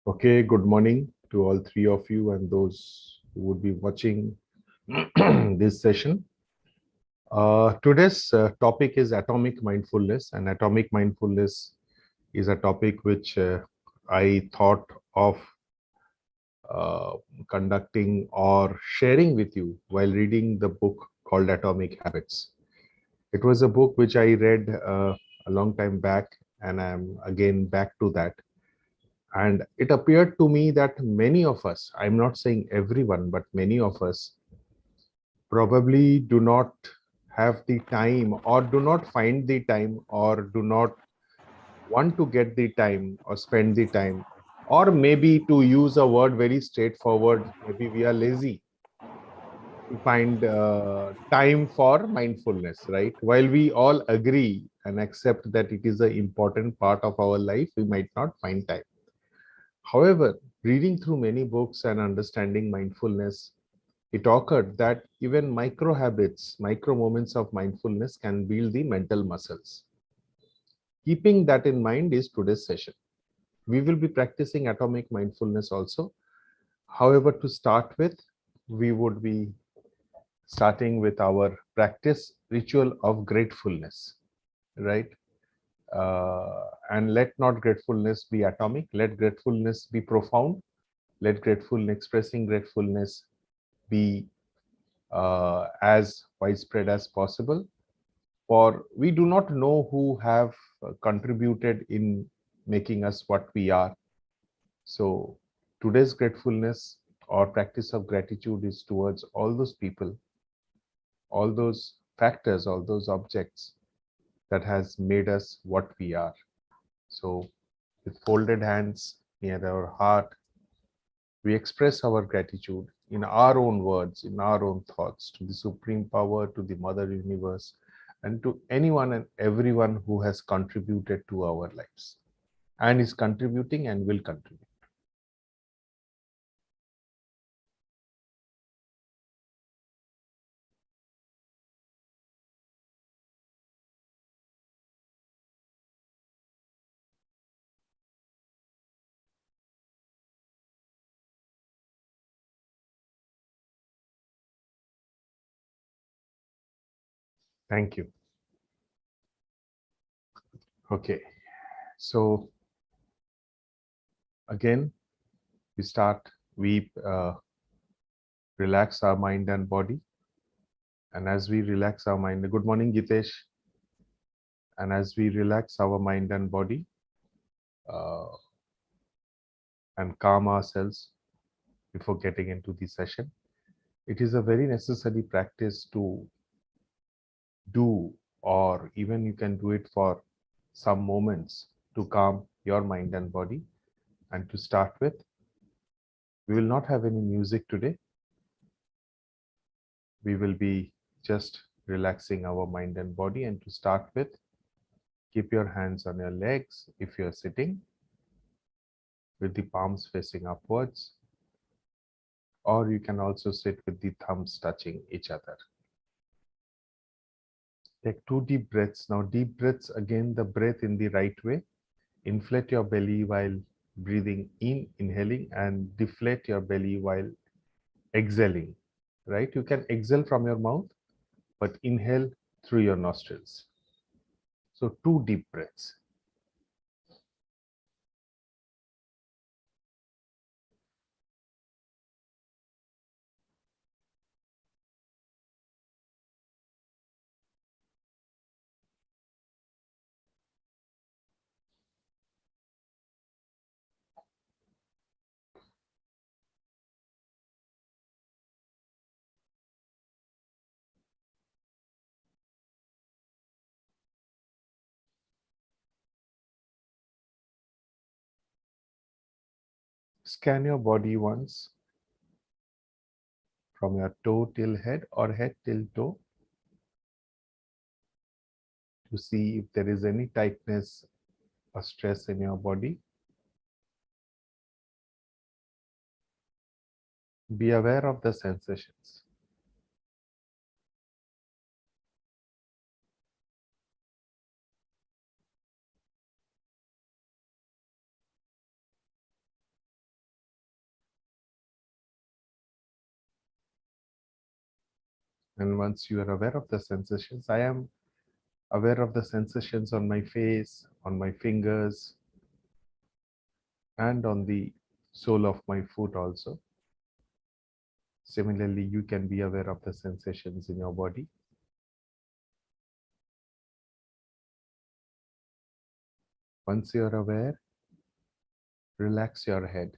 Okay, good morning to all three of you and those who would be watching this session. Today's topic is atomic mindfulness, and atomic mindfulness is a topic which I thought of uh, conducting or sharing with you while reading the book called Atomic Habits. It was a book which I read a long time back, and I'm again back to that. And it appeared to me that many of us, I'm not saying everyone, but many of us probably do not have the time or do not find the time or do not want to get the time or spend the time, or maybe to use a word very straightforward, maybe we are lazy to find time for mindfulness, right? While we all agree and accept that it is an important part of our life, we might not find time. However, reading through many books and understanding mindfulness, it occurred that even micro habits, micro moments of mindfulness can build the mental muscles. Keeping that in mind is today's session. We will be practicing atomic mindfulness also. However, to start with, we would be starting with our practice ritual of gratefulness, right? And let not gratefulness be atomic, let gratefulness be profound, let expressing gratefulness be as widespread as possible. For we do not know who have contributed in making us what we are. So today's gratefulness or practice of gratitude is towards all those people, all those factors, all those objects that has made us what we are. So with folded hands near our heart, we express our gratitude in our own words, in our own thoughts, to the Supreme Power, to the Mother Universe, and to anyone and everyone who has contributed to our lives and is contributing and will contribute. Thank you. Okay, so again, we relax our mind and body. And as we relax our mind, good morning, Gitesh. And as we relax our mind and body uh, and calm ourselves before getting into the session, it is a very necessary practice to do, or even you can do it for some moments to calm your mind and body. And to start with, we will not have any music today. We will be just relaxing our mind and body. And to start with, keep your hands on your legs if you're sitting with the palms facing upwards, or you can also sit with the thumbs touching each other. Take 2 deep breaths. Now, deep breaths, again, the breath in the right way. Inflate your belly while breathing in, inhaling, and deflate your belly while exhaling, right? You can exhale from your mouth, but inhale through your nostrils. So 2 deep breaths. Scan your body once from your toe till head or head till toe to see if there is any tightness or stress in your body. Be aware of the sensations. And once you are aware of the sensations, I am aware of the sensations on my face, on my fingers, and on the sole of my foot also. Similarly, you can be aware of the sensations in your body. Once you're aware, relax your head,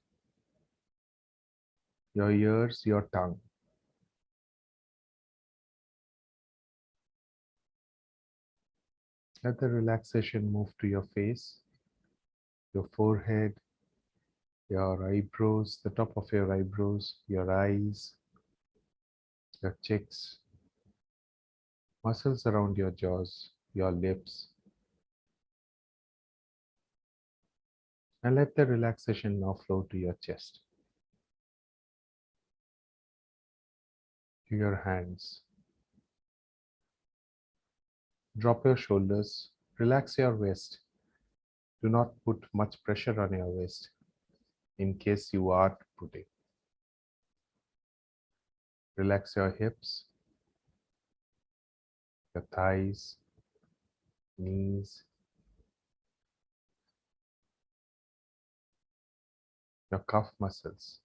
your ears, your tongue. Let the relaxation move to your face, your forehead, your eyebrows, the top of your eyebrows, your eyes, your cheeks, muscles around your jaws, your lips. And let the relaxation now flow to your chest, to your hands. Drop your shoulders, relax your waist. Do not put much pressure on your waist in case you are putting. Relax your hips, your thighs, knees, your calf muscles,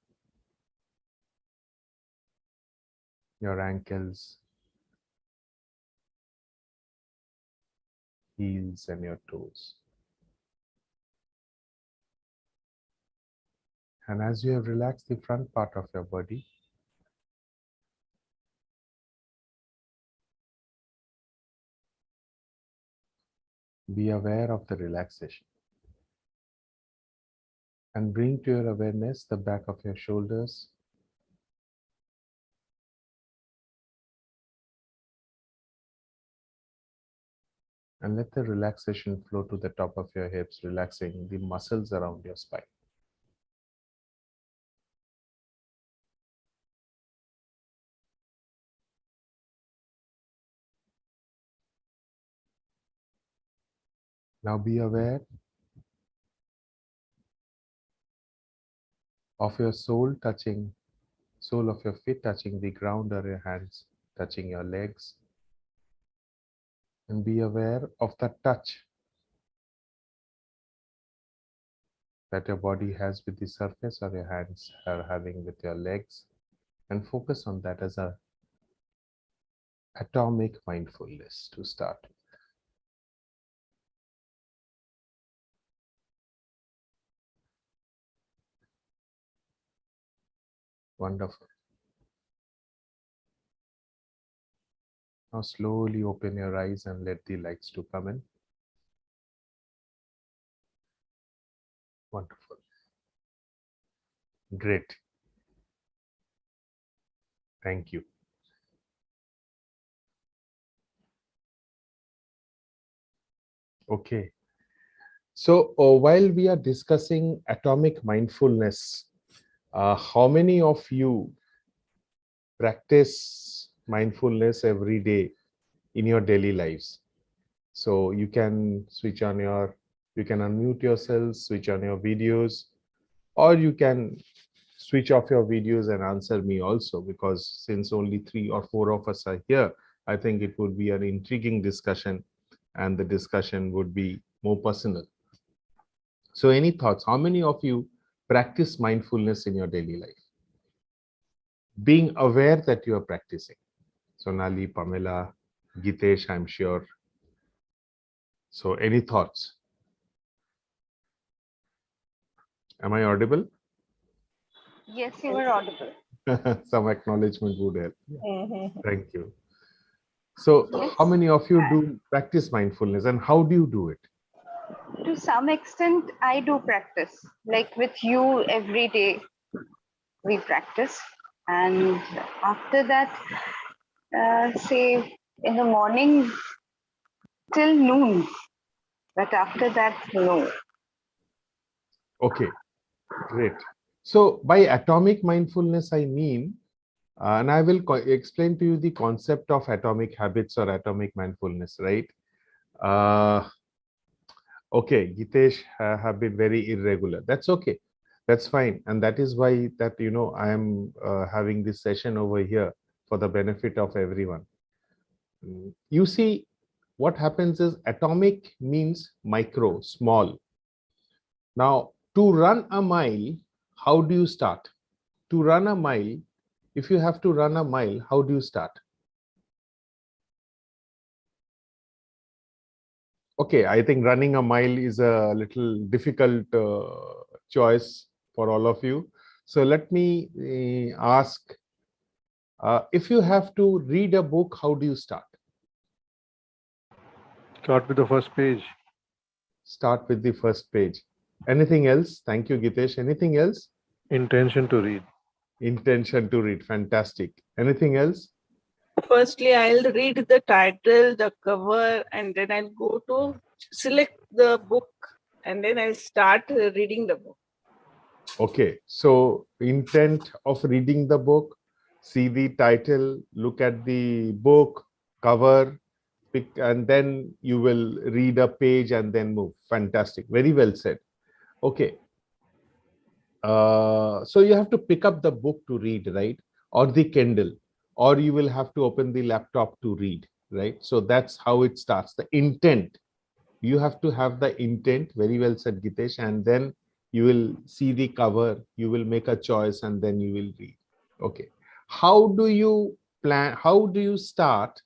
your ankles, heels, and your toes. And as you have relaxed the front part of your body, be aware of the relaxation. And bring to your awareness the back of your shoulders, and let the relaxation flow to the top of your hips, relaxing the muscles around your spine. Now be aware of your sole of your feet touching the ground, or your hands touching your legs. And be aware of the touch that your body has with the surface, or your hands are having with your legs. And focus on that as a atomic mindfulness to start. Wonderful. Now slowly open your eyes and let the lights to come in. Wonderful. Great. Thank you. Okay. So while we are discussing atomic mindfulness, how many of you practice mindfulness every day in your daily lives? So you can you can unmute yourselves, switch on your videos, or you can switch off your videos and answer me also, because since only 3 or 4 of us are here, I think it would be an intriguing discussion, and the discussion would be more personal. So any thoughts? How many of you practice mindfulness in your daily life? Being aware that you are practicing. Sonali, Pamela, Gitesh, I'm sure. So any thoughts? Am I audible? Yes, you were audible. Some acknowledgement would help. Mm-hmm. Thank you. So Yes. how many of you do practice mindfulness, and how do you do it? To some extent, I do practice. Like with you, every day we practice. And after that, say in the morning till noon. But after that, no. Okay, great. So by atomic mindfulness, I mean, and I will explain to you the concept of atomic habits or atomic mindfulness, right? Okay, Gitesh have been very irregular. That's okay. That's fine. And that is why that, I am having this session over here. for the benefit of everyone. You see, what happens is atomic means micro, small. Now, to run a mile, how do you start? To run a mile, if you have to run a mile, how do you start? Okay, I think running a mile is a little difficult choice for all of you. So let me ask, if you have to read a book, how do you start? Start with the first page. Start with the first page. Anything else? Thank you, Gitesh. Anything else? Intention to read. Intention to read. Fantastic. Anything else? Firstly, I'll read the title, the cover, and then I'll go to select the book, and then I'll start reading the book. Okay, so intent of reading the book, see the title, look at the book, cover, pick, and then you will read a page and then move. Fantastic. Very well said. Okay. So you have to pick up the book to read, right? Or the Kindle, or you will have to open the laptop to read, right? So that's how it starts. The intent. You have to have the intent. Very well said, Gitesh. And then you will see the cover, you will make a choice, and then you will read. Okay. How do you plan? How do you start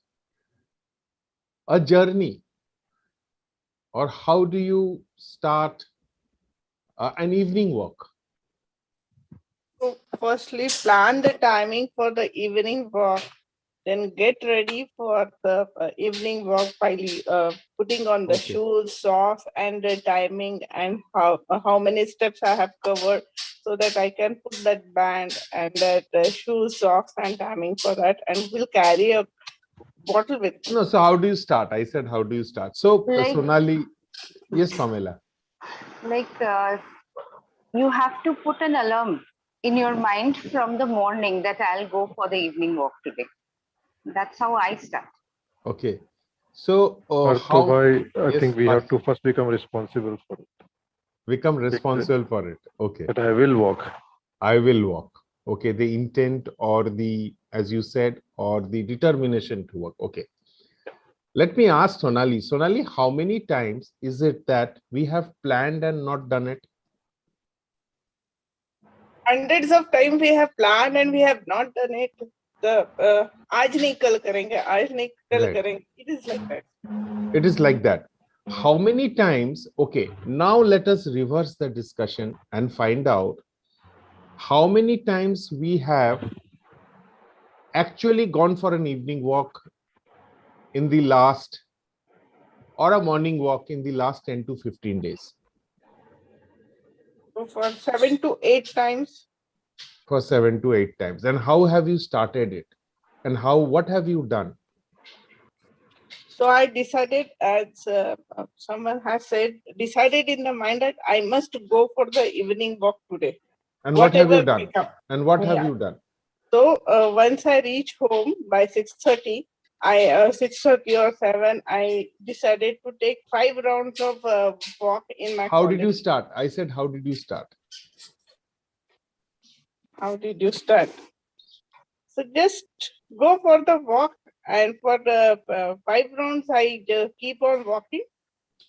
a journey? Or how do you start an evening walk? So firstly, plan the timing for the evening walk, then get ready for the evening walk by putting on the shoes, socks, and the timing and how many steps I have covered, so that I can put that band and that shoes, socks, and timing for that, and will carry a bottle with me. No, so how do you start? I said, how do you start? So, Like- Sonali, yes, Pamela. You have to put an alarm in your mind from the morning that I'll go for the evening walk today. That's how I start. Okay. So, how I yes, think we Parth, have to first become responsible for it. become responsible for it? Okay. That I will walk. I will walk. Okay. The intent or the, as you said, or the determination to work. Okay. Let me ask Sonali. Sonali, how many times is it that we have planned and not done it? Hundreds of times we have planned and we have not done it. The आज नहीं कल करेंगे, आज नहीं कल Right. करेंगे. It is like that. It is like that. How many times? Okay. Now let us reverse the discussion and find out how many times we have actually gone for an evening walk in the last, or a morning walk in the last 10 to 15 days. So for 7 to 8 times. For 7 to 8 times. And how have you started it? And what have you done? So I decided, as someone has said, decided in the mind that I must go for the evening walk today. And what have you Whatever done? And what have you done? So once I reach home by 6:30, 6:30 or 7, I decided to take 5 rounds of walk in my How college. did you start? I said, how did you start? How did you start? So just go for the walk, and for the 5 rounds, I keep on walking.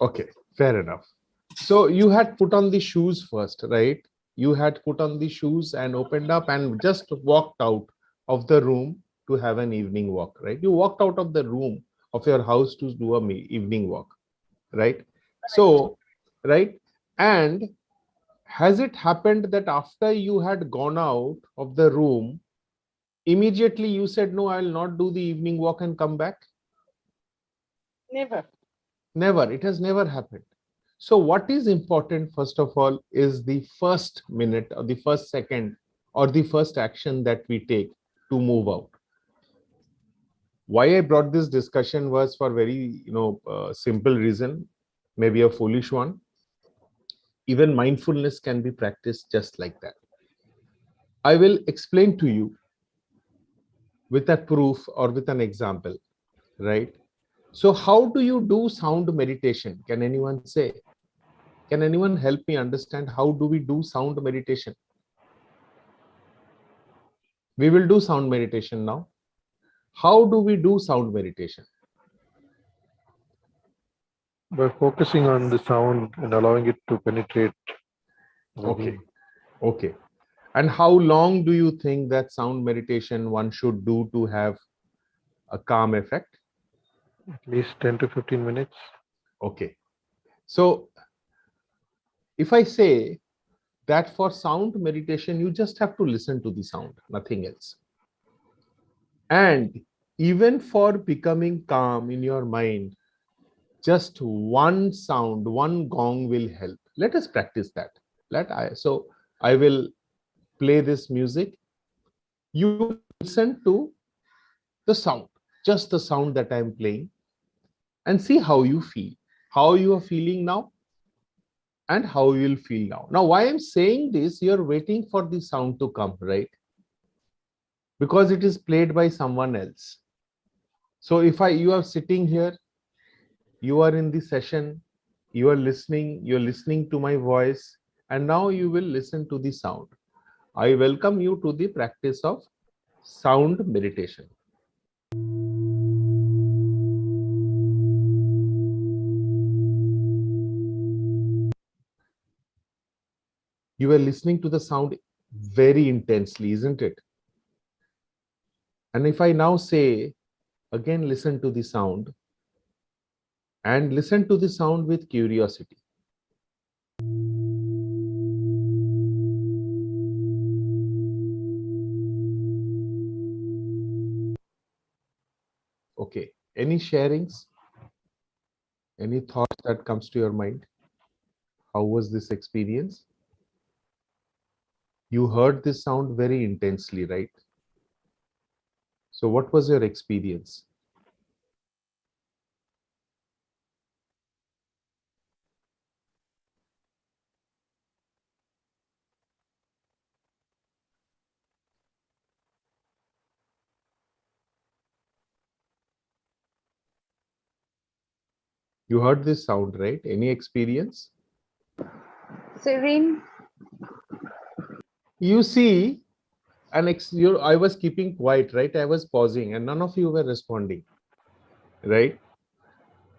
Okay, fair enough. So you had put on the shoes first, right? You had put on the shoes and opened up and just walked out of the room to have an evening walk, right? You walked out of the room of your house to do a evening walk, right? So, right? And has it happened that after you had gone out of the room, immediately you said, no, I'll not do the evening walk and come back? Never. Never. It has never happened. So what is important, first of all, is the first minute or the first second or the first action that we take to move out. Why I brought this discussion was for very, simple reason, maybe a foolish one. Even mindfulness can be practiced just like that. I will explain to you with a proof or with an example, right? So how do you do sound meditation? Can anyone say? Can anyone help me understand how do we do sound meditation? We will do sound meditation now. How do we do sound meditation? By focusing on the sound and allowing it to penetrate. Okay. Okay. And how long do you think that sound meditation one should do to have a calm effect? At least 10 to 15 minutes. Okay. So if I say that for sound meditation, you just have to listen to the sound, nothing else. And even for becoming calm in your mind, just one sound, one gong will help. Let us practice that. So I will play this music. You listen to the sound, just the sound that I'm playing, and see how you feel, how you are feeling now, and how you'll feel now. Now, why I'm saying this, you're waiting for the sound to come, right? Because it is played by someone else. So if you are sitting here, you are in the session, you're listening to my voice, and now you will listen to the sound. I welcome you to the practice of sound meditation. You are listening to the sound very intensely, isn't it? And if I now say, again, listen to the sound, and listen to the sound with curiosity. Okay, any sharings, any thoughts that comes to your mind? How was this experience? You heard this sound very intensely, right? So what was your experience? You heard this sound, right? Any experience? Serene. You see, I was keeping quiet, right? I was pausing and none of you were responding, right?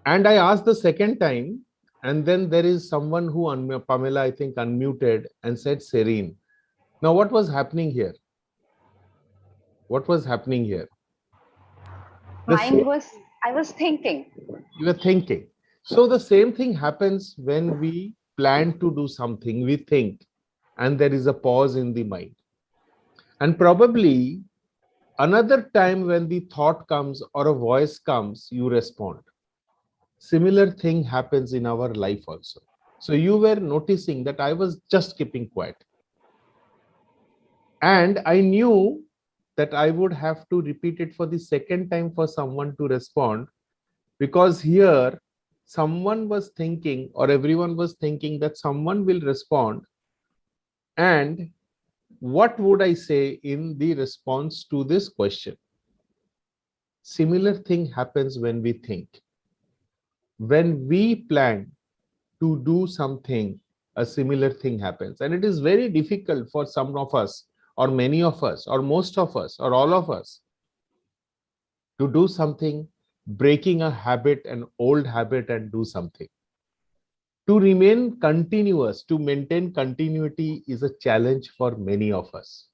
And I asked the second time, and then there is someone who, Pamela, I think, unmuted and said serene. Now, what was happening here? What was happening here? Mine was, I was thinking. You were thinking. So the same thing happens when we plan to do something, we think, and there is a pause in the mind. And probably another time when the thought comes or a voice comes, you respond. Similar thing happens in our life also. So you were noticing that I was just keeping quiet. And I knew that I would have to repeat it for the second time for someone to respond, because here someone was thinking, or everyone was thinking, that someone will respond. And what would I say in the response to this question? Similar thing happens when we think. When we plan to do something, a similar thing happens. And it is very difficult for some of us, or many of us, or most of us, or all of us, to do something, breaking a habit, an old habit, and do something. To remain continuous, to maintain continuity is a challenge for many of us.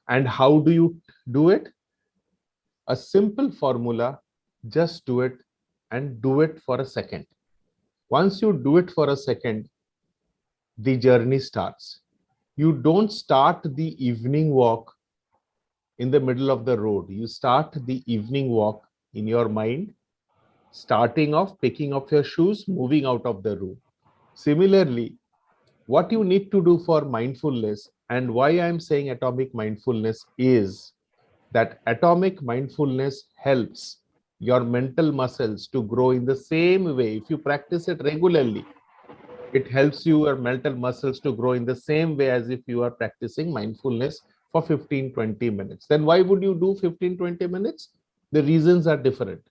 And how do you do it? A simple formula: just do it, and do it for a second. Once you do it for a second, the journey starts. You don't start the evening walk in the middle of the road. You start the evening walk in your mind, starting off, picking up your shoes, moving out of the room. Similarly, what you need to do for mindfulness, and why I'm saying atomic mindfulness, is that atomic mindfulness helps your mental muscles to grow in the same way. If you practice it regularly, it helps your mental muscles to grow in the same way as if you are practicing mindfulness for 15-20 minutes. Then why would you do 15-20 minutes? The reasons are different.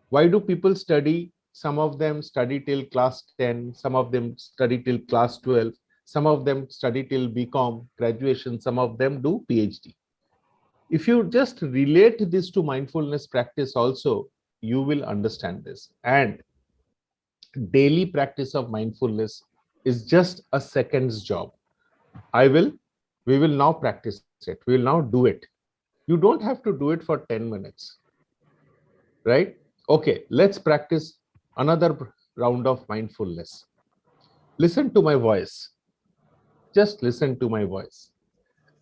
Why do people study? Some of them study till class 10, some of them study till class 12, some of them study till BCom graduation, some of them do PhD. If you just relate this to mindfulness practice also, you will understand this. And daily practice of mindfulness is just a second's job. We will now practice it. We will now do it. You don't have to do it for 10 minutes, right? Okay, let's practice another round of mindfulness. Listen to my voice. Just listen to my voice.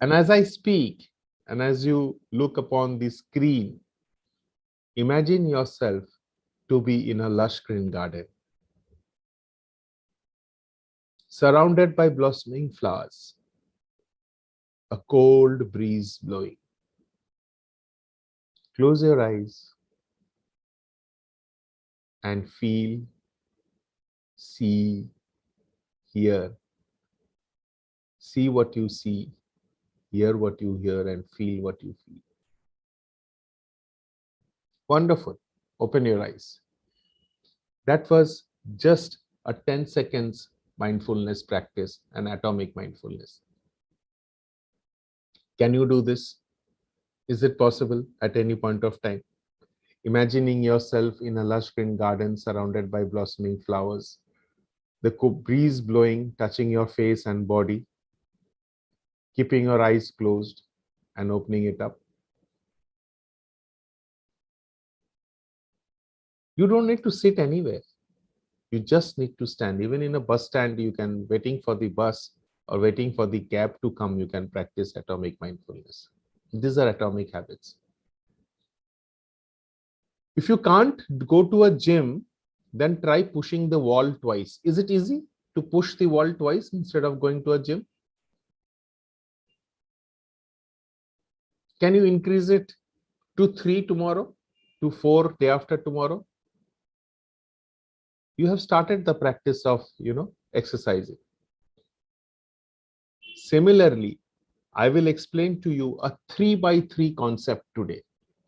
And as I speak, and as you look upon the screen, imagine yourself to be in a lush green garden, surrounded by blossoming flowers, a cold breeze blowing. Close your eyes and feel, see, hear. See what you see, hear what you hear, and feel what you feel. Wonderful. Open your eyes. That was just a 10 seconds mindfulness practice, an atomic mindfulness. Can you do this? Is it possible at any point of time? Imagining yourself in a lush green garden surrounded by blossoming flowers, the breeze blowing, touching your face and body, keeping your eyes closed and opening it up. You don't need to sit anywhere. You just need to stand. Even in a bus stand, you can, waiting for the bus or waiting for the cab to come, you can practice atomic mindfulness. These are atomic habits. If you can't go to a gym, then try pushing the wall twice. Is it easy to push the wall twice instead of going to a gym? Can you increase it to 3 tomorrow, to 4 day after tomorrow? You have started the practice of, exercising. Similarly, I will explain to you a 3x3 concept today,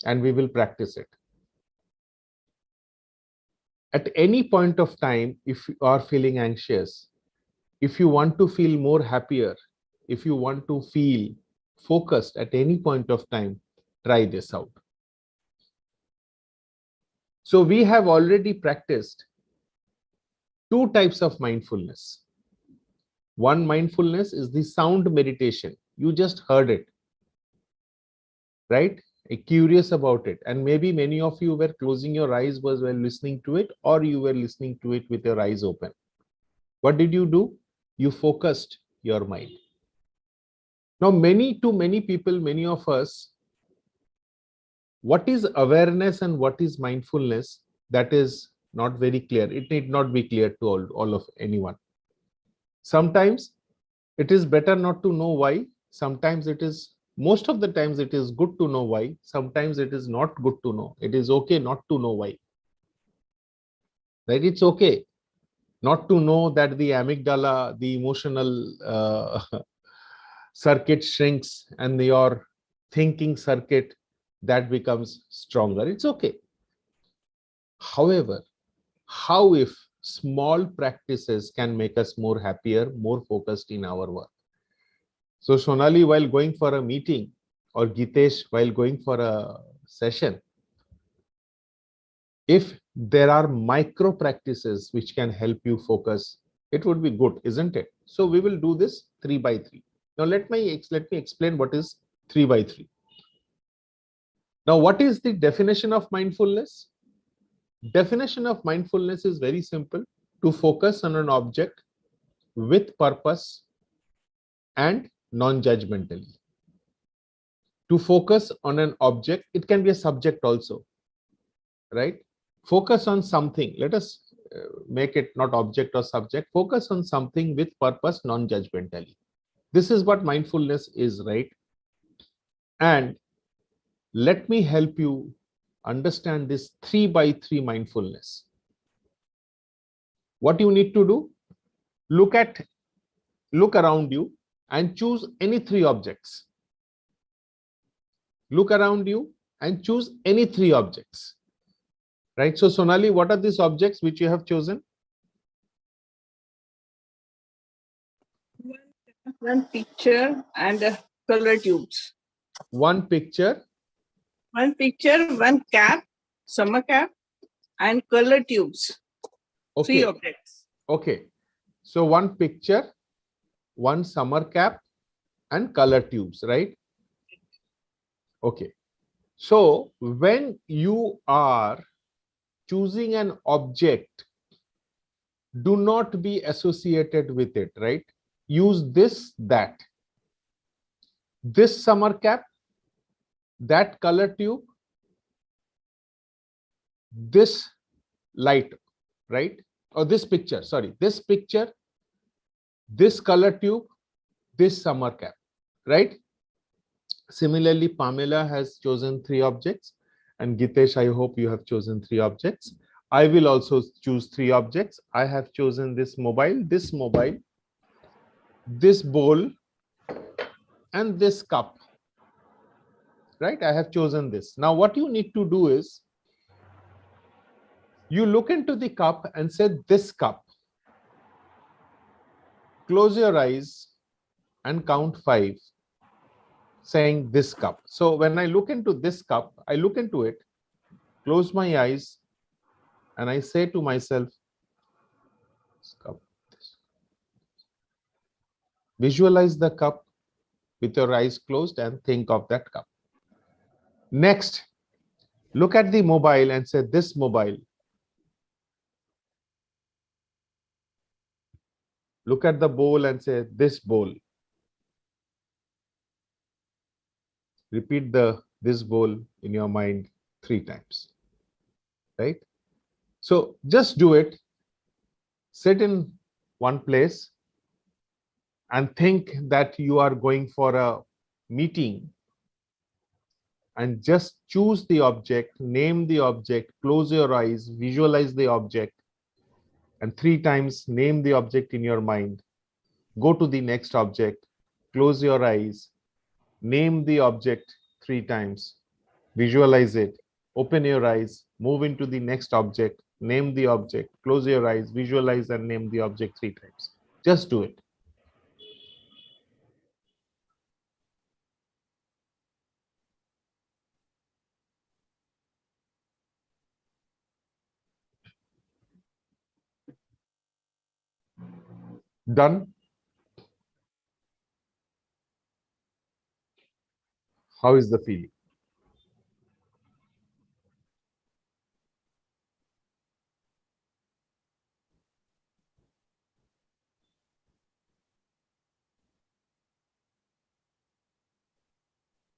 and we will practice it. At any point of time, if you are feeling anxious, if you want to feel more happier, if you want to feel focused at any point of time, try this out. So we have already practiced two types of mindfulness. One mindfulness is the sound meditation. You just heard it, right? Curious about it. And maybe many of you were closing your eyes while listening to it, or you were listening to it with your eyes open. What did you do? You focused your mind. Now, many people, many of us, what is awareness and what is mindfulness, that is not very clear. It need not be clear to all of anyone. Sometimes it is better not to know why. Sometimes it is, most of the times it is good to know why. Sometimes it is not good to know. It is okay not to know why. Right? It's okay not to know that the amygdala, the emotional circuit shrinks and your thinking circuit that becomes stronger. It's okay. However, how if small practices can make us more happier, more focused in our work? So Sonali, while going for a meeting, or Gitesh, while going for a session, if there are micro practices which can help you focus, it would be good, isn't it? So we will do this 3x3. Now let me explain what is 3x3. Now, what is the definition of mindfulness? Definition of mindfulness is very simple: to focus on an object with purpose and non-judgmentally. To focus on an object, it can be a subject also, right? Focus on something. Let us make it not object or subject. Focus on something with purpose, non-judgmentally. This is what mindfulness is, right? And let me help you understand this 3x3 mindfulness. What you need to do, look around you and choose any three objects. Look around you and choose any three objects. Right? So Sonali, what are these objects which you have chosen? One picture and color tubes. One picture. One picture, one cap, summer cap, and color tubes. Okay. 3 objects. Okay. So one picture, one summer cap, and color tubes, right? Okay. So when you are choosing an object, do not be associated with it, right? Use this, that. This summer cap, that color tube, this light, right? Or this picture, sorry, this picture, this color tube, this summer cap, right? Similarly, Pamela has chosen 3 objects, and Gitesh, I hope you have chosen 3 objects. I will also choose 3 objects. I have chosen this mobile, this bowl, and this cup, right? I have chosen this. Now, what you need to do is, you look into the cup and say, this cup. Close your eyes and count 5, saying this cup. So when I look into this cup, I look into it, close my eyes, and I say to myself, this cup. Visualize the cup with your eyes closed and think of that cup. Next, look at the mobile and say, this mobile. Look at the bowl and say, this bowl. Repeat this bowl in your mind 3 times, right? So just do it. Sit in one place and think that you are going for a meeting, and just choose the object, name the object, close your eyes, visualize the object, and 3 times name the object in your mind. Go to the next object, close your eyes, name the object 3 times, visualize it, open your eyes, move into the next object, name the object, close your eyes, visualize and name the object 3 times. Just do it. Done? How is the feeling?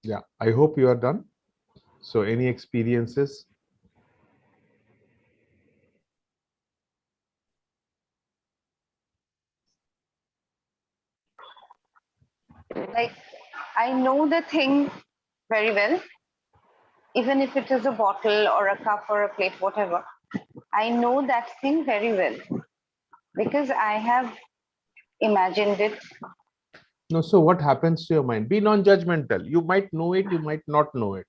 Yeah, I hope you are done. So any experiences? Like, I know the thing very well, even if it is a bottle or a cup or a plate, whatever. I know that thing very well because I have imagined it. No, so what happens to your mind? Be non-judgmental. You might know it, you might not know it.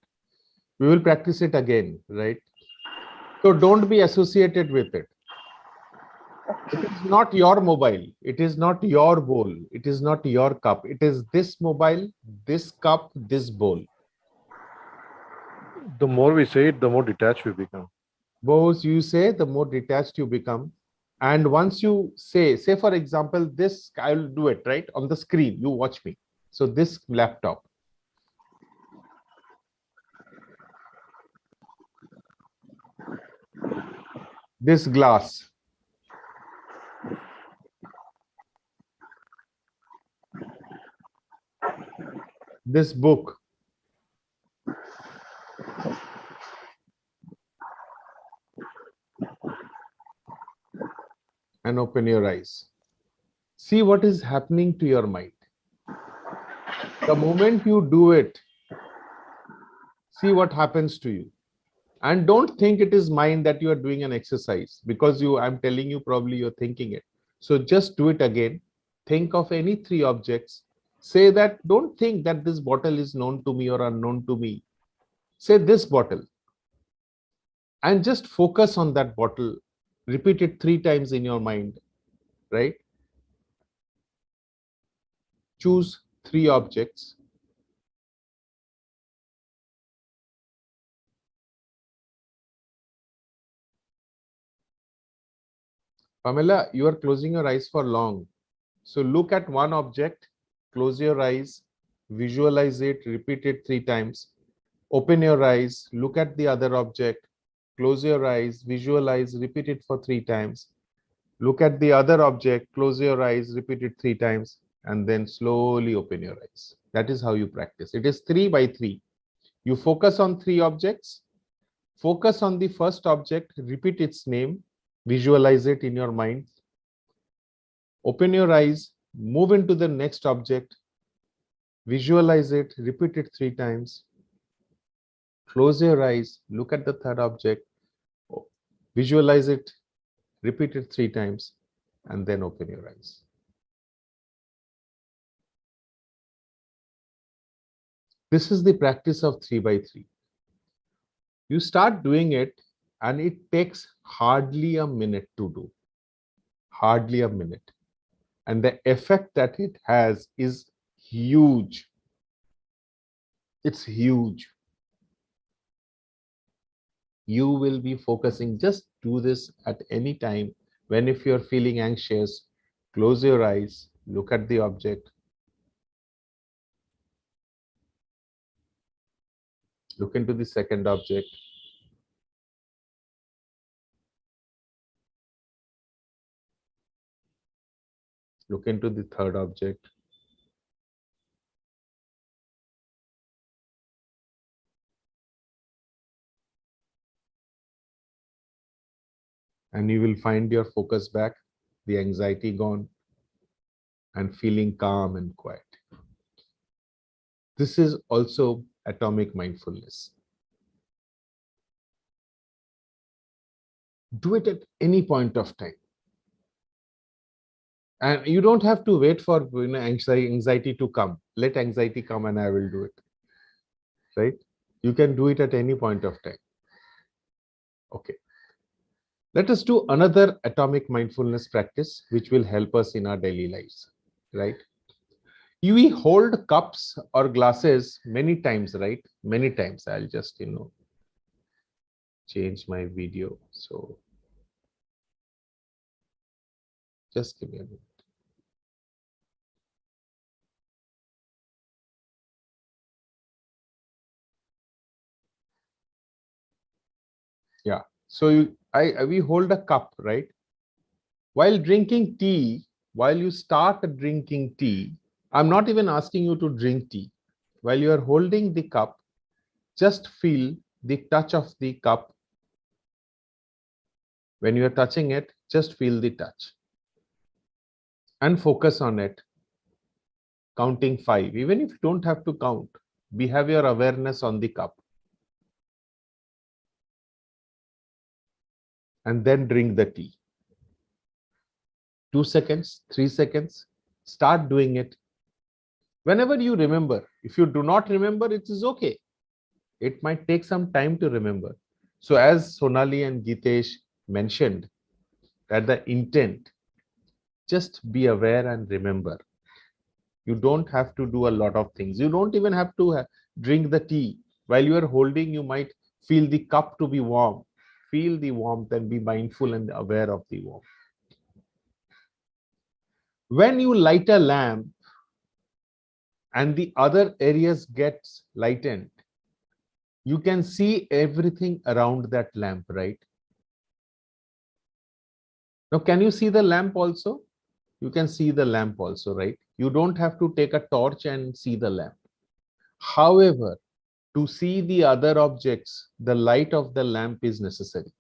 We will practice it again, right? So don't be associated with it. It is not your mobile. It is not your bowl. It is not your cup. It is this mobile, this cup, this bowl. The more we say it, the more detached we become. Both you say, the more detached you become. And once you say for example, this, I will do it right on the screen. You watch me. So this laptop, this glass, this book, and open your eyes. See what is happening to your mind. The moment you do it, see what happens to you. And don't think it is mind that you are doing an exercise, because I'm telling you, probably you're thinking it. So just do it again. Think of any 3 objects. Say that, don't think that this bottle is known to me or unknown to me. Say this bottle. And just focus on that bottle. Repeat it 3 times in your mind, right? Choose 3 objects. Pamela, you are closing your eyes for long. So look at one object, close your eyes, visualize it, repeat it 3 times. Open your eyes, look at the other object, close your eyes, visualize, repeat it for 3 times. Look at the other object, close your eyes, repeat it 3 times, and then slowly open your eyes. That is how you practice. It is 3 by 3. You focus on 3 objects, focus on the first object, repeat its name, visualize it in your mind. Open your eyes, move into the next object, visualize it, repeat it 3 times. Close your eyes, look at the third object, visualize it, repeat it 3 times, and then open your eyes. This is the practice of 3 by 3. You start doing it, and it takes hardly a minute to do. Hardly a minute. And the effect that it has is huge. It's huge. You will be focusing. Just do this at any time. When if you're feeling anxious, close your eyes, look at the object, look into the second object, look into the third object, and you will find your focus back, the anxiety gone, and feeling calm and quiet. This is also atomic mindfulness. Do it at any point of time. And you don't have to wait for anxiety to come. Let anxiety come and I will do it. Right? You can do it at any point of time. Okay. Let us do another atomic mindfulness practice, which will help us in our daily lives. Right? We hold cups or glasses many times, right? Many times. I'll just, change my video. So just give me a minute. Yeah. So we hold a cup, right? While drinking tea, while you start drinking tea, I'm not even asking you to drink tea. While you are holding the cup, just feel the touch of the cup. When you are touching it, just feel the touch and focus on it, counting 5. Even if you don't have to count, have your awareness on the cup. And then drink the tea. 2 seconds, 3 seconds, start doing it. Whenever you remember, if you do not remember, it is okay. It might take some time to remember. So as Sonali and Gitesh mentioned, that the intent, just be aware and remember. You don't have to do a lot of things. You don't even have to drink the tea. While you are holding, you might feel the cup to be warm. Feel the warmth and be mindful and aware of the warmth. When you light a lamp and the other areas gets lightened, you can see everything around that lamp, right? Now, can you see the lamp also? You can see the lamp also, right? You don't have to take a torch and see the lamp. However, to see the other objects, the light of the lamp is necessary.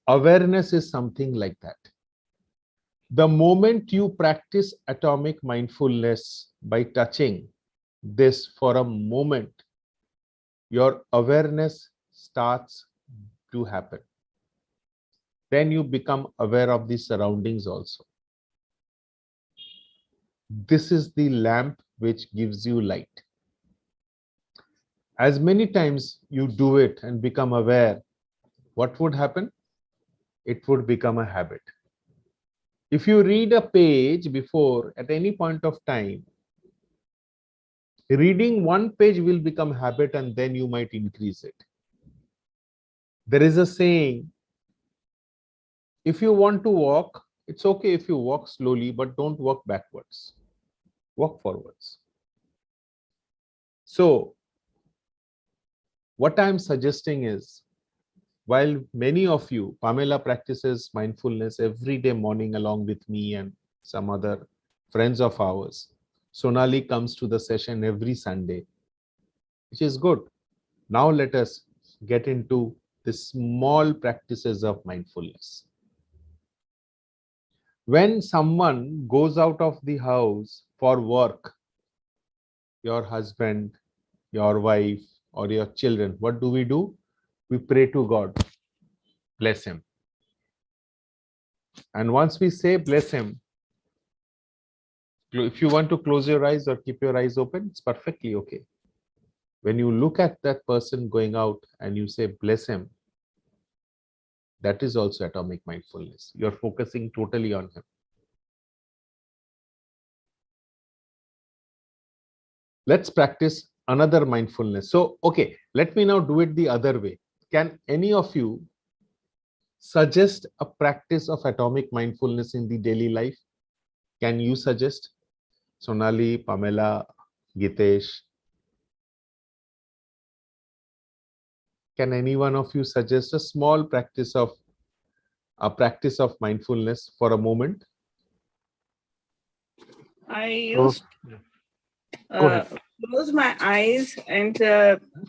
Awareness is something like that. The moment you practice atomic mindfulness by touching this for a moment, your awareness starts to happen. Then you become aware of the surroundings also. This is the lamp which gives you light. As many times you do it and become aware, what would happen? It would become a habit. If you read a page before at any point of time, reading one page will become habit and then you might increase it. There is a saying, If you want to walk, it's okay if you walk slowly, but don't walk backwards. Walk forwards. So what I'm suggesting is, while many of you, Pamela practices mindfulness every day morning along with me and some other friends of ours. Sonali comes to the session every Sunday, which is good. Now let us get into the small practices of mindfulness. When someone goes out of the house for work, your husband, your wife, or your children, what do? We pray to God, bless him. And once we say bless him, if you want to close your eyes or keep your eyes open, it's perfectly okay. When you look at that person going out and you say bless him, that is also atomic mindfulness. You're focusing totally on him. Let's practice another mindfulness. So, okay, let me now do it the other way. Can any of you suggest a practice of atomic mindfulness in the daily life? Can you suggest? Sonali, Pamela, Gitesh. Can any one of you suggest a small practice of mindfulness for a moment? I Oh, used go ahead. close my eyes and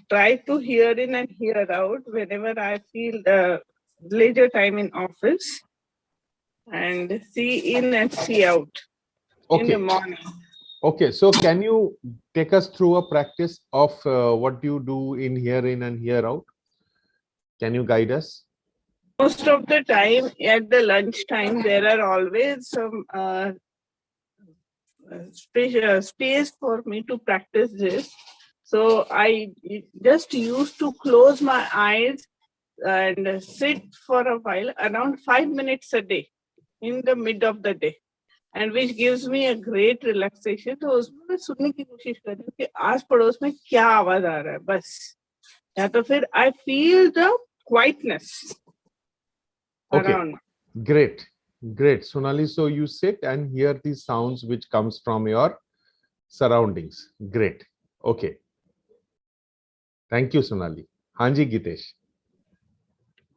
try to hear in and hear out whenever I feel leisure time in office, and see in and see out in the Okay. morning. Okay. So can you take us through a practice of what you do in here in and here out? Can you guide us? Most of the time at the lunch time, there are always some space for me to practice this. So I just used to close my eyes and sit for a while, around 5 minutes a day in the mid of the day, and which gives me a great relaxation. तो उसमें मैं सुनने की कोशिश कर रही हूँ कि आस पड़ोस में क्या आवाज आ रहा है, बस या तो फिर I feel the quietness Okay. around. Great. Great. Sonali, so you sit and hear the sounds which comes from your surroundings. Great. Okay. Thank you, Sonali. Hanji, Gitesh.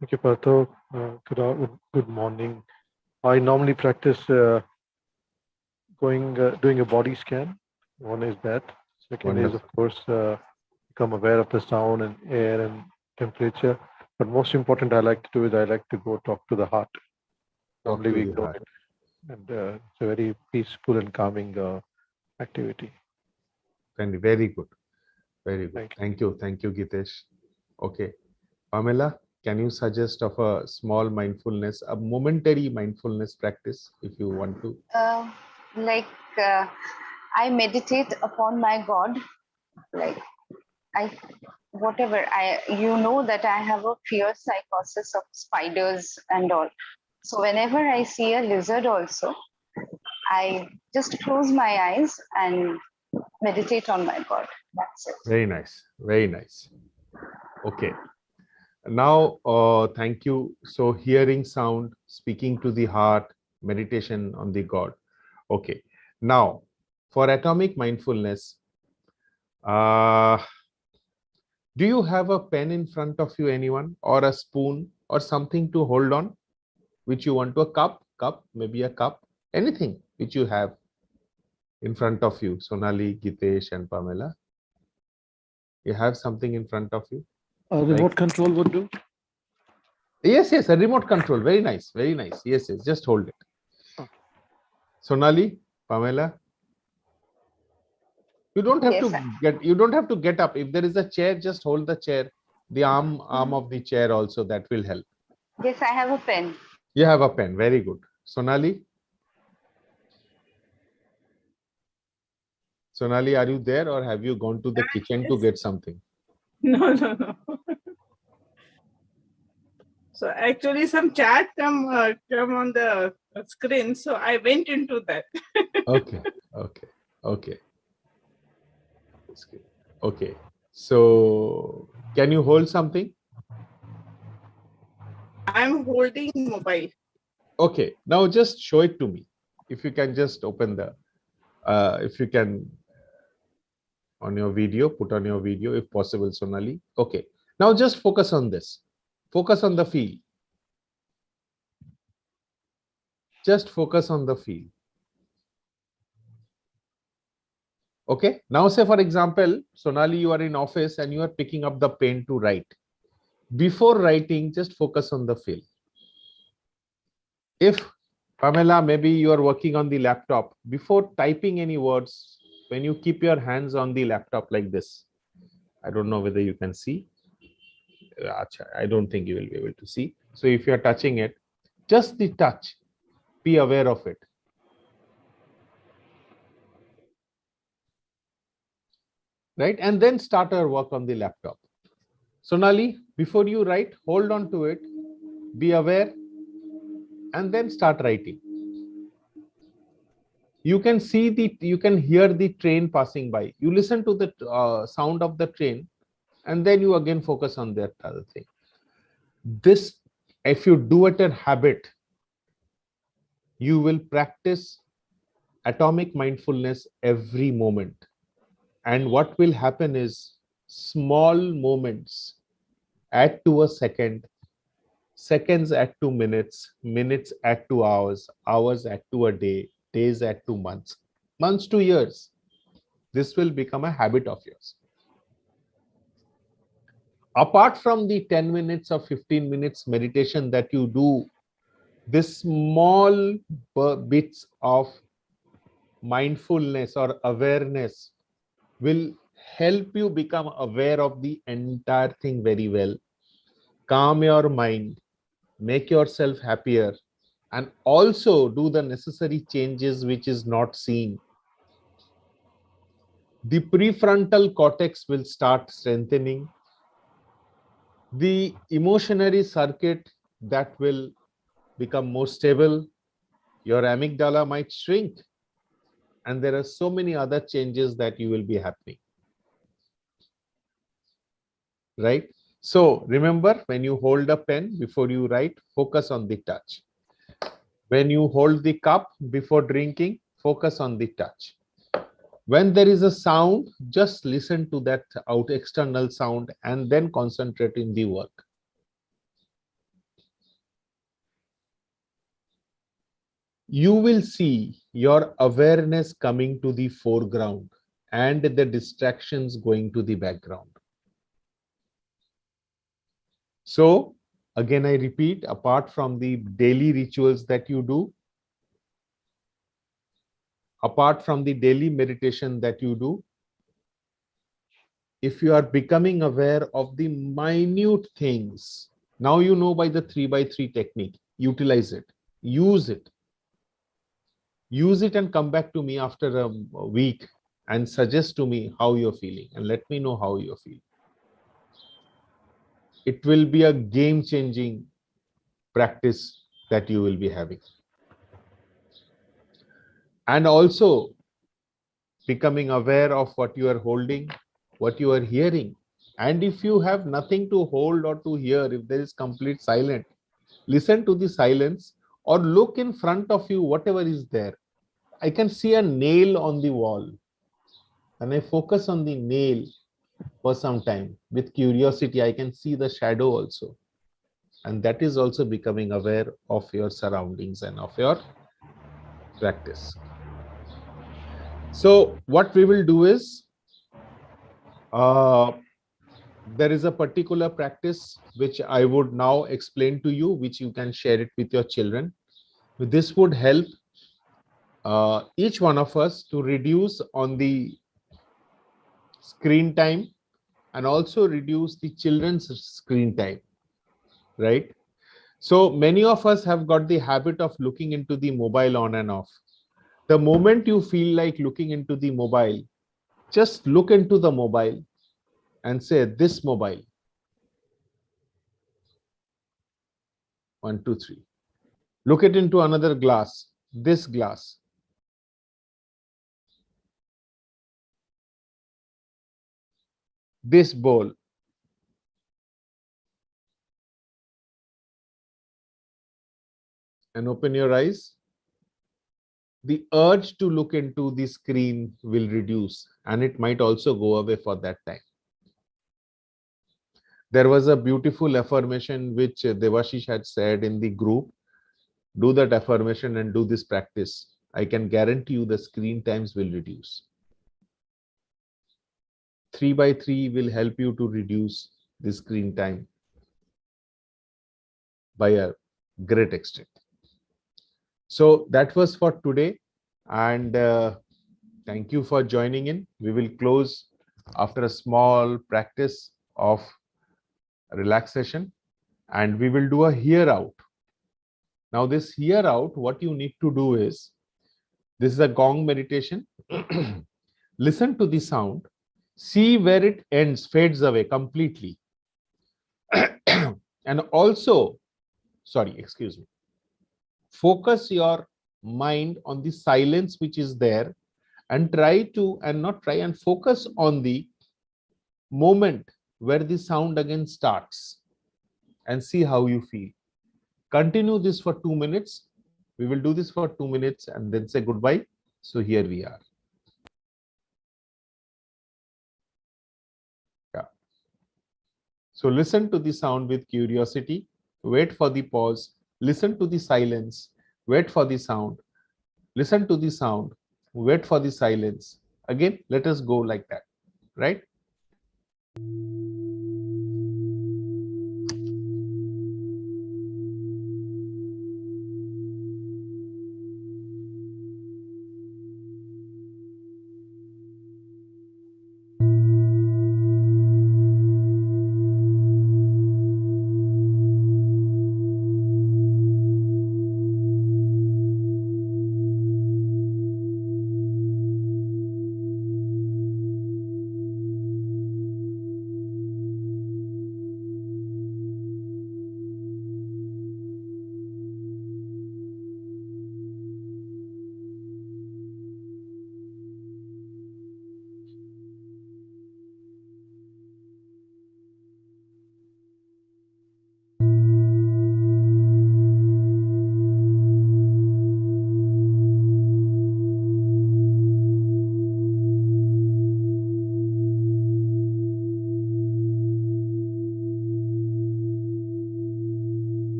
Thank you, Partho. Good morning. I normally practice doing a body scan. One is that. Second is, of course, become aware of the sound and air and temperature. But most important, I like to do is I like to go talk to the heart. Normally we ignore it, and it's a very peaceful and calming activity. Very good. Very good. Thank you. Thank you, Gitesh. Okay. Pamela, can you suggest of a small mindfulness, a momentary mindfulness practice if you want to? Like I meditate upon my God. Like you know that I have a fear psychosis of spiders and all. So whenever I see a lizard also, I just close my eyes and meditate on my God. That's it. Very nice. Very nice. Okay. Now, thank you. So hearing sound, speaking to the heart, meditation on the God. Okay. Now, for atomic mindfulness, do you have a pen in front of you, anyone, or a spoon or something to hold on, which you want to, a cup, maybe a cup, anything which you have in front of you, Sonali, Gitesh, and Pamela? You have something in front of you? Remote control would do. Yes, a remote control. Very nice, very nice. Yes, just hold it. Okay. Sonali, Pamela, you don't have to get up. If there is a chair, just hold the chair, the arm of the chair also, that will help. Yes, I have a pen. You have a pen. Very good. Sonali, are you there, or have you gone to the kitchen to get something? No. So actually some chat come on the screen, so I went into that. Okay. So can you hold something? I'm holding mobile. Okay, now just show it to me. If you can just open the, if you can on your video, put on your video if possible, Sonali. Okay, now just focus on this. Focus on the feel. Just focus on the feel. Okay, now say for example, Sonali, you are in office and you are picking up the pen to write. Before writing, just focus on the feel. If Pamela, maybe you are working on the laptop, before typing any words, when you keep your hands on the laptop like this, I don't know whether you can see. I don't think you will be able to see. So if you are touching it, just the touch, be aware of it. Right? And then start our work on the laptop. Sonali, before you write, hold on to it, be aware, and then start writing. You can see you can hear the train passing by. You listen to the sound of the train, and then you again focus on that other thing. This, if you do it a habit, you will practice atomic mindfulness every moment. And what will happen is small moments add to a second, seconds add to minutes, minutes add to hours, hours add to a day, days add to months, months to years. This will become a habit of yours. Apart from the 10 minutes or 15 minutes meditation that you do, this small bits of mindfulness or awareness will help you become aware of the entire thing very well. Calm your mind, make yourself happier, and also do the necessary changes which is not seen. The prefrontal cortex will start strengthening. The emotionary circuit that will become more stable. Your amygdala might shrink, and there are so many other changes that you will be happening. Right? So remember, when you hold a pen before you write, focus on the touch. When you hold the cup before drinking, focus on the touch. When there is a sound, just listen to that external sound and then concentrate in the work. You will see your awareness coming to the foreground and the distractions going to the background. So again, I repeat, apart from the daily rituals that you do, apart from the daily meditation that you do, if you are becoming aware of the minute things, now you know by the 3x3 technique, utilize it, use it. Use it and come back to me after a week and suggest to me how you're feeling and let me know how you're feeling. It will be a game-changing practice that you will be having. And also becoming aware of what you are holding, what you are hearing. And if you have nothing to hold or to hear, if there is complete silence, listen to the silence or look in front of you, whatever is there. I can see a nail on the wall and I focus on the nail for some time. With curiosity, I can see the shadow also. And that is also becoming aware of your surroundings and of your practice. So what we will do is, there is a particular practice which I would now explain to you, which you can share it with your children. This would help each one of us to reduce on the screen time and also reduce the children's screen time, right? So many of us have got the habit of looking into the mobile on and off. The moment you feel like looking into the mobile, just look into the mobile and say, this mobile. 1, 2, 3. Look it into another glass, this glass. This bowl. and open your eyes, the urge to look into the screen will reduce, and it might also go away for that time. There was a beautiful affirmation which Devashish had said in the group. Do that affirmation and do this practice. I can guarantee you the screen times will reduce. 3 by 3 will help you to reduce the screen time by a great extent. So that was for today, and thank you for joining in. We will close after a small practice of relaxation, and we will do a hear out. Now this hear out, what you need to do is, this is a gong meditation. Listen to the sound, see where it ends, fades away completely. And also, focus your mind on the silence which is there, and focus on the moment where the sound again starts, and see how you feel. Continue this for 2 minutes. We will do this for 2 minutes and then say goodbye. So here we are. Yeah. So listen to the sound with curiosity. Wait for the pause. Listen to the silence. Wait for the sound. Listen to the sound. Wait for the silence. Again, let us go like that, right?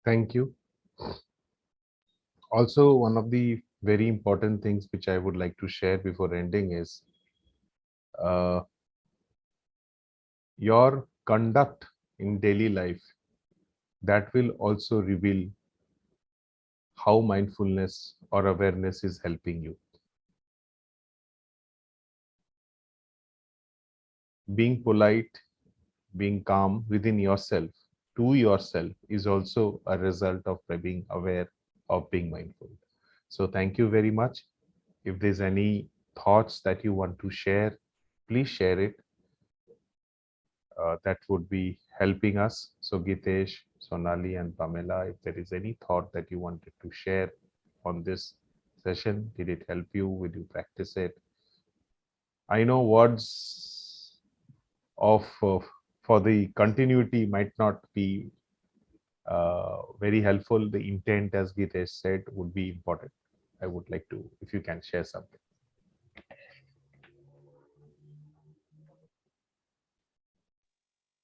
Thank you. Also, one of the very important things which I would like to share before ending is your conduct in daily life that will also reveal how mindfulness or awareness is helping you. Being polite, being calm within yourself, to yourself, is also a result of being aware of being mindful. So thank you very much. If there's any thoughts that you want to share, please share it. That would be helping us. So Gitesh, Sonali and Pamela, if there is any thought that you wanted to share on this session, did it help you? Will you practice it? I know words of for the continuity might not be very helpful. The intent, as Gitesh said, would be important. I would like to, if you can share something.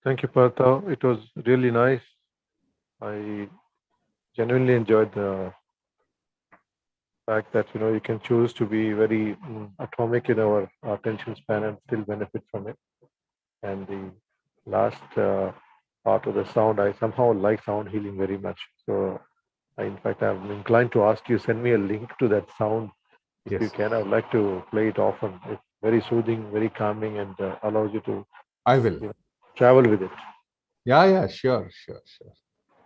Thank you, Partha. It was really nice. I genuinely enjoyed the fact that you can choose to be very atomic in our attention span and still benefit from it. And the last part of the sound, I somehow like sound healing very much. So, in fact, I'm inclined to ask you send me a link to that sound if you Yes, can. I would like to play it often. It's very soothing, very calming, and allows you to I will. travel with it. Yeah, sure.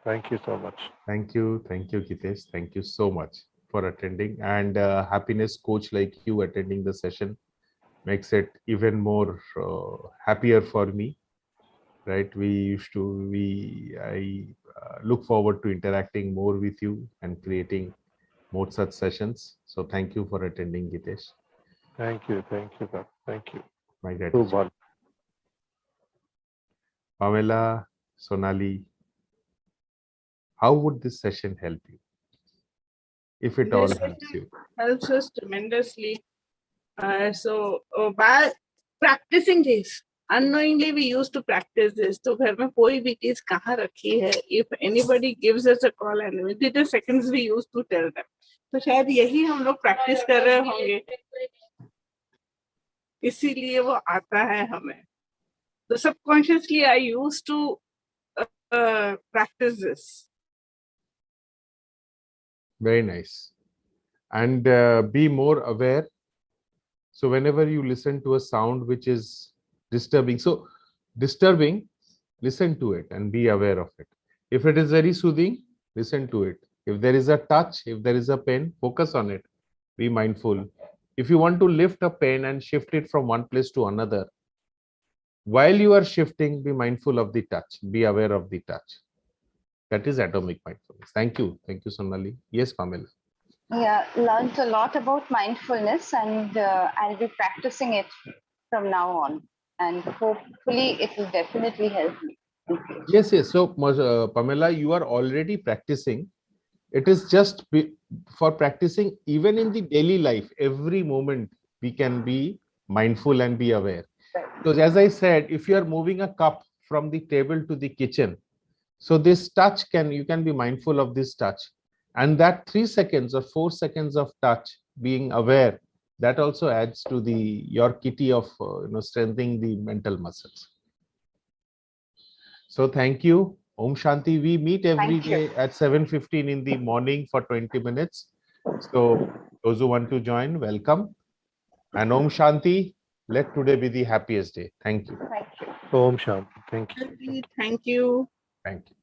Thank you so much. Thank you, Gitesh. Thank you so much for attending. And happiness coach like you attending the session makes it even more happier for me. Right? I look forward to interacting more with you and creating more such sessions. So thank you for attending, Gitesh. Thank you, Pat. Thank you. My gratitude. Pamela, Sonali, how would this session help you? If it all This helps you. helps us tremendously. By practicing this, unknowingly we used to practice this. तो घर में कोई भी चीज कहाँ रखी है? If anybody gives us a call and within the seconds we used to tell them. तो शायद यही हम लोग practice कर रहे होंगे. इसीलिए वो आता है हमें. So subconsciously I used to practice this. Very nice. And be more aware. So whenever you listen to a sound which is disturbing, listen to it and be aware of it. If it is very soothing, listen to it. If there is a touch, if there is a pain, focus on it. Be mindful. If you want to lift a pen and shift it from one place to another, while you are shifting, be mindful of the touch. Be aware of the touch. That is atomic mindfulness. Thank you, Sonali. Yes, Pamela. Yeah, learned a lot about mindfulness, and I'll be practicing it from now on. And hopefully, it will definitely help me. Yes. So, Pamela, you are already practicing. It is just for practicing, even in the daily life, every moment we can be mindful and be aware. Because as I said, if you are moving a cup from the table to the kitchen, so this touch you can be mindful of this touch. And that 3 seconds or 4 seconds of touch, being aware, that also adds to your kitty of strengthening the mental muscles. So thank you. Om Shanti. We meet every day at 7:15 in the morning for 20 minutes. So those who want to join, welcome. And Om Shanti. Let today be the happiest day. Thank you. Om Shanti. Thank you. Thank you. Thank you.